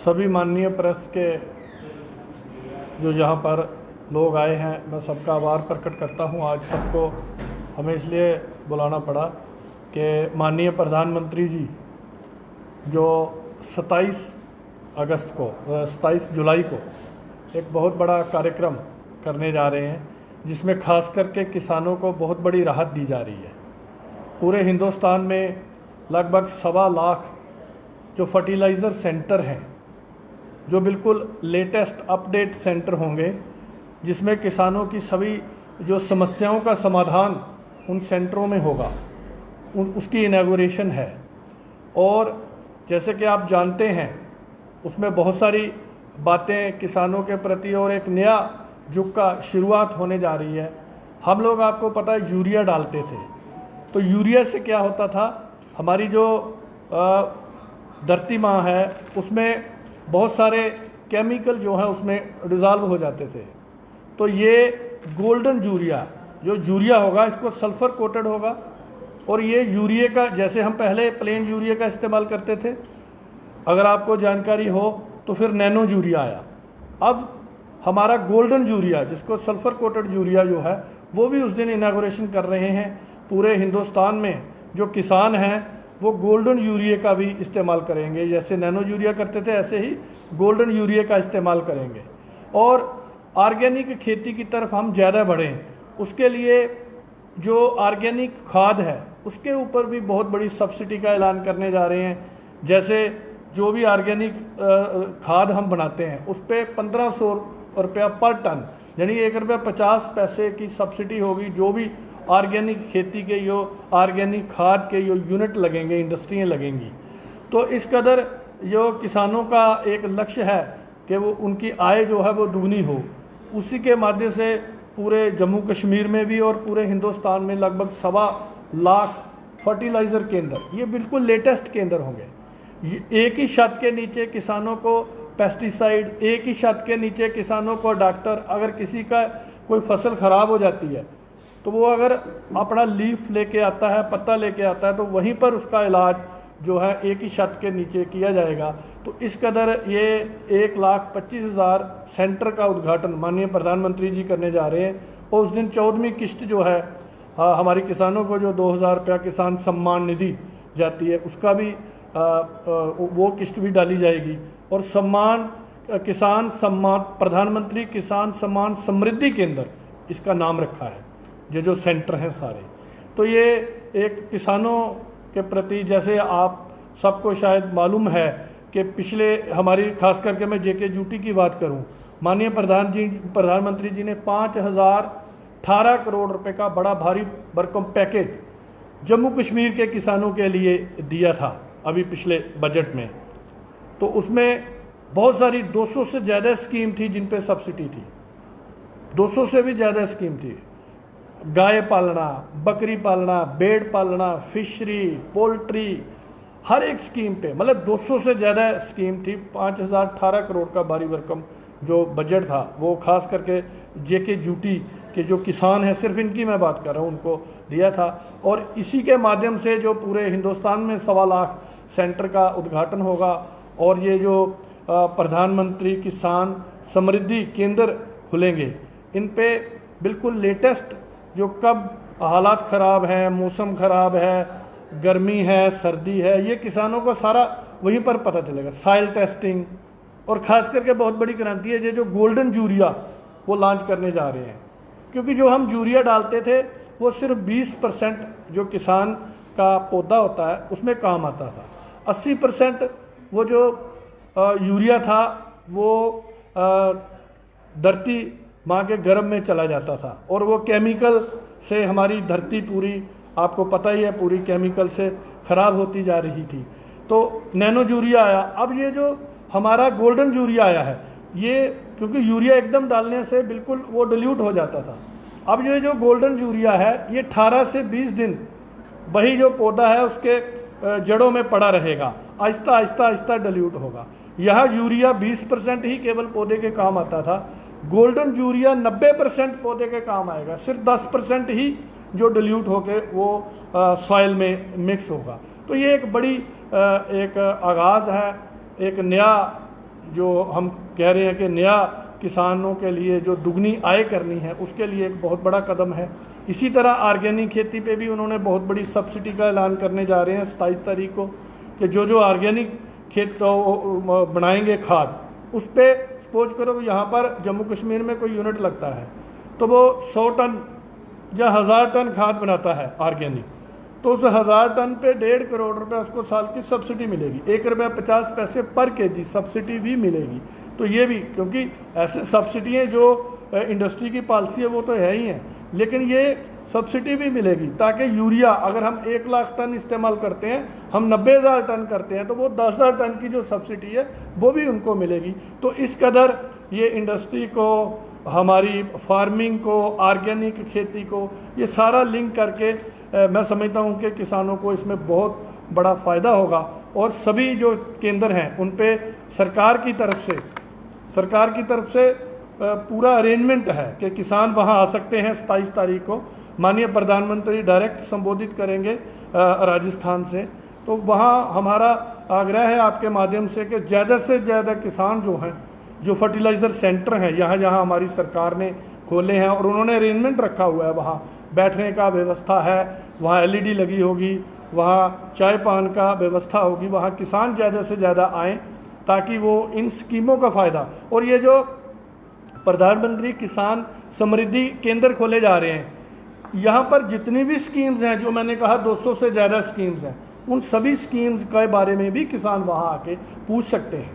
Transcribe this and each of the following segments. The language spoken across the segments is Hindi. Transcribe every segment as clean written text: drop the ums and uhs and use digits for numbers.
सभी माननीय प्रेस के जो यहाँ पर लोग आए हैं, मैं सबका आभार प्रकट करता हूँ। आज सबको हमें इसलिए बुलाना पड़ा कि माननीय प्रधानमंत्री जी जो 27 जुलाई को एक बहुत बड़ा कार्यक्रम करने जा रहे हैं, जिसमें खास करके किसानों को बहुत बड़ी राहत दी जा रही है। पूरे हिंदुस्तान में लगभग 1.25 लाख जो फर्टिलाइज़र सेंटर हैं, जो बिल्कुल लेटेस्ट अपडेट सेंटर होंगे, जिसमें किसानों की सभी जो समस्याओं का समाधान उन सेंटरों में होगा, उसकी इनॉग्रेशन है। और जैसे कि आप जानते हैं, उसमें बहुत सारी बातें किसानों के प्रति और एक नया युग का शुरुआत होने जा रही है। हम लोग, आपको पता है, यूरिया डालते थे, तो यूरिया से क्या होता था, हमारी जो धरती माँ है उसमें बहुत सारे केमिकल जो हैं उसमें डिज़ॉल्व हो जाते थे। तो ये गोल्डन यूरिया, जो यूरिया होगा, इसको सल्फ़र कोटेड होगा। और ये यूरिया का, जैसे हम पहले प्लेन यूरिया का इस्तेमाल करते थे, अगर आपको जानकारी हो तो फिर नैनो यूरिया आया। अब हमारा गोल्डन यूरिया, जिसको सल्फ़र कोटेड यूरिया जो है, वो भी उस दिन इनॉग्रेशन कर रहे हैं। पूरे हिंदुस्तान में जो किसान हैं वो गोल्डन यूरिया का भी इस्तेमाल करेंगे। जैसे नैनो यूरिया करते थे, ऐसे ही गोल्डन यूरिया का इस्तेमाल करेंगे। और ऑर्गेनिक खेती की तरफ हम ज़्यादा बढ़ें, उसके लिए जो ऑर्गेनिक खाद है उसके ऊपर भी बहुत बड़ी सब्सिडी का ऐलान करने जा रहे हैं। जैसे जो भी ऑर्गेनिक खाद हम बनाते हैं उस पर 1500 रुपया पर टन, यानी ₹1.50 की सब्सिडी होगी। जो भी ऑर्गेनिक खेती के जो ऑर्गेनिक खाद के जो यूनिट लगेंगे, इंडस्ट्रियाँ लगेंगी, तो इस कदर जो किसानों का एक लक्ष्य है कि वो उनकी आय जो है वो दुगनी हो। उसी के माध्यम से पूरे जम्मू कश्मीर में भी और पूरे हिंदुस्तान में लगभग 1.25 लाख फर्टिलाइज़र केंद्र, ये बिल्कुल लेटेस्ट केंद्र होंगे। एक ही छत के नीचे किसानों को पेस्टिसाइड, एक ही छत के नीचे किसानों को डॉक्टर, अगर किसी का कोई फसल ख़राब हो जाती है तो वो अगर अपना लीफ लेके आता है, पत्ता लेके आता है, तो वहीं पर उसका इलाज जो है एक ही छत के नीचे किया जाएगा। तो इस कदर ये 1,25,000 सेंटर का उद्घाटन माननीय प्रधानमंत्री जी करने जा रहे हैं। और उस दिन 14वीं किस्त जो है हमारे किसानों को जो 2,000 रुपया किसान सम्मान निधि जाती है, उसका भी वो किस्त भी डाली जाएगी। और किसान सम्मान, प्रधानमंत्री किसान सम्मान समृद्धि केंद्र इसका नाम रखा है, ये जो सेंटर हैं सारे। तो ये एक किसानों के प्रति, जैसे आप सबको शायद मालूम है कि पिछले हमारी, खास करके मैं JK की बात करूं, माननीय प्रधानमंत्री जी ने 5,018 करोड़ रुपए का बड़ा भारी भरकम पैकेज जम्मू कश्मीर के किसानों के लिए दिया था अभी पिछले बजट में। तो उसमें बहुत सारी 200 से ज़्यादा स्कीम थी जिन पे सब्सिडी थी, 200 से भी ज़्यादा स्कीम थी। गाय पालना, बकरी पालना, भेड़ पालना, फिशरी, पोल्ट्री, हर एक स्कीम पे मतलब 200 से ज़्यादा स्कीम थी। 5,018 करोड़ का भारी भरकम जो बजट था वो खास करके JK के जो किसान हैं, सिर्फ इनकी मैं बात कर रहा हूँ, उनको दिया था। और इसी के माध्यम से जो पूरे हिंदुस्तान में 1.25 लाख सेंटर का उद्घाटन होगा। और ये जो प्रधानमंत्री किसान समृद्धि केंद्र खुलेंगे, इन पे बिल्कुल लेटेस्ट, जो कब हालात ख़राब हैं, मौसम ख़राब है, गर्मी है, सर्दी है, ये किसानों को सारा वहीं पर पता चलेगा। सॉइल टेस्टिंग, और ख़ास करके बहुत बड़ी क्रांति है ये जो गोल्डन यूरिया वो लॉन्च करने जा रहे हैं। क्योंकि जो हम यूरिया डालते थे वो सिर्फ 20% जो किसान का पौधा होता है उसमें काम आता था। 80% वो जो यूरिया था वो धरती माँ के गर्भ में चला जाता था, और वो केमिकल से हमारी धरती पूरी, आपको पता ही है, पूरी केमिकल से ख़राब होती जा रही थी। तो नैनो यूरिया आया। अब ये जो हमारा गोल्डन यूरिया आया है, ये क्योंकि यूरिया एकदम डालने से बिल्कुल वो डिल्यूट हो जाता था। अब ये जो गोल्डन यूरिया है, ये 18 से 20 दिन वही जो पौधा है उसके जड़ों में पड़ा रहेगा, आहिस्ता आहिस्ता आहिस्ता डिल्यूट होगा। यह यूरिया 20% ही केवल पौधे के काम आता था। गोल्डन यूरिया 90% पौधे के काम आएगा, सिर्फ 10% ही जो डिल्यूट होके वो सॉइल में मिक्स होगा। तो ये एक बड़ी एक आगाज़ है, एक नया जो हम कह रहे हैं कि नया किसानों के लिए जो दुगनी आय करनी है, उसके लिए एक बहुत बड़ा कदम है। इसी तरह ऑर्गेनिक खेती पे भी उन्होंने बहुत बड़ी सब्सिडी का ऐलान करने जा रहे हैं 27 तारीख को, कि जो ऑर्गेनिक खेत बनाएंगे खाद, उस पर सपोज करो यहाँ पर जम्मू कश्मीर में कोई यूनिट लगता है तो वो 100 टन या 1000 टन खाद बनाता है ऑर्गेनिक, तो उस 1000 टन पे 1.5 करोड़ रुपए उसको साल की सब्सिडी मिलेगी, 1.50 रुपये पर केजी सब्सिडी भी मिलेगी। तो ये भी, क्योंकि ऐसे सब्सिडियाँ जो इंडस्ट्री की पॉलिसी है वो तो है ही है, लेकिन ये सब्सिडी भी मिलेगी ताकि यूरिया अगर हम 1 लाख टन इस्तेमाल करते हैं, हम 90,000 टन करते हैं, तो वो 10,000 टन की जो सब्सिडी है वो भी उनको मिलेगी। तो इस कदर ये इंडस्ट्री को, हमारी फार्मिंग को, ऑर्गेनिक खेती को, ये सारा लिंक करके मैं समझता हूँ कि किसानों को इसमें बहुत बड़ा फ़ायदा होगा। और सभी जो केंद्र हैं उन पे सरकार की तरफ से पूरा अरेंजमेंट है कि किसान वहाँ आ सकते हैं। 27 तारीख को माननीय प्रधानमंत्री डायरेक्ट संबोधित करेंगे राजस्थान से, तो वहाँ हमारा आग्रह है आपके माध्यम से कि ज़्यादा से ज़्यादा किसान जो हैं, जो फर्टिलाइज़र सेंटर हैं यहाँ हमारी सरकार ने खोले हैं और उन्होंने अरेंजमेंट रखा हुआ है, वहाँ बैठने का व्यवस्था है, वहाँ LED लगी होगी, वहाँ चाय पान का व्यवस्था होगी, वहाँ किसान ज़्यादा से ज़्यादा आएँ ताकि वो इन स्कीमों का फ़ायदा, और ये जो प्रधानमंत्री किसान समृद्धि केंद्र खोले जा रहे हैं, यहाँ पर जितनी भी स्कीम्स हैं, जो मैंने कहा 200 से ज़्यादा स्कीम्स हैं, उन सभी स्कीम्स के बारे में भी किसान वहाँ आके पूछ सकते हैं।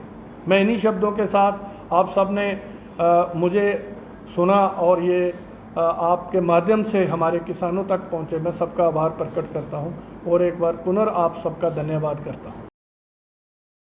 मैं इन्हीं शब्दों के साथ आप सब ने मुझे सुना और ये आपके माध्यम से हमारे किसानों तक पहुँचे, मैं सबका आभार प्रकट करता हूँ और एक बार पुनः आप सबका धन्यवाद करता हूँ।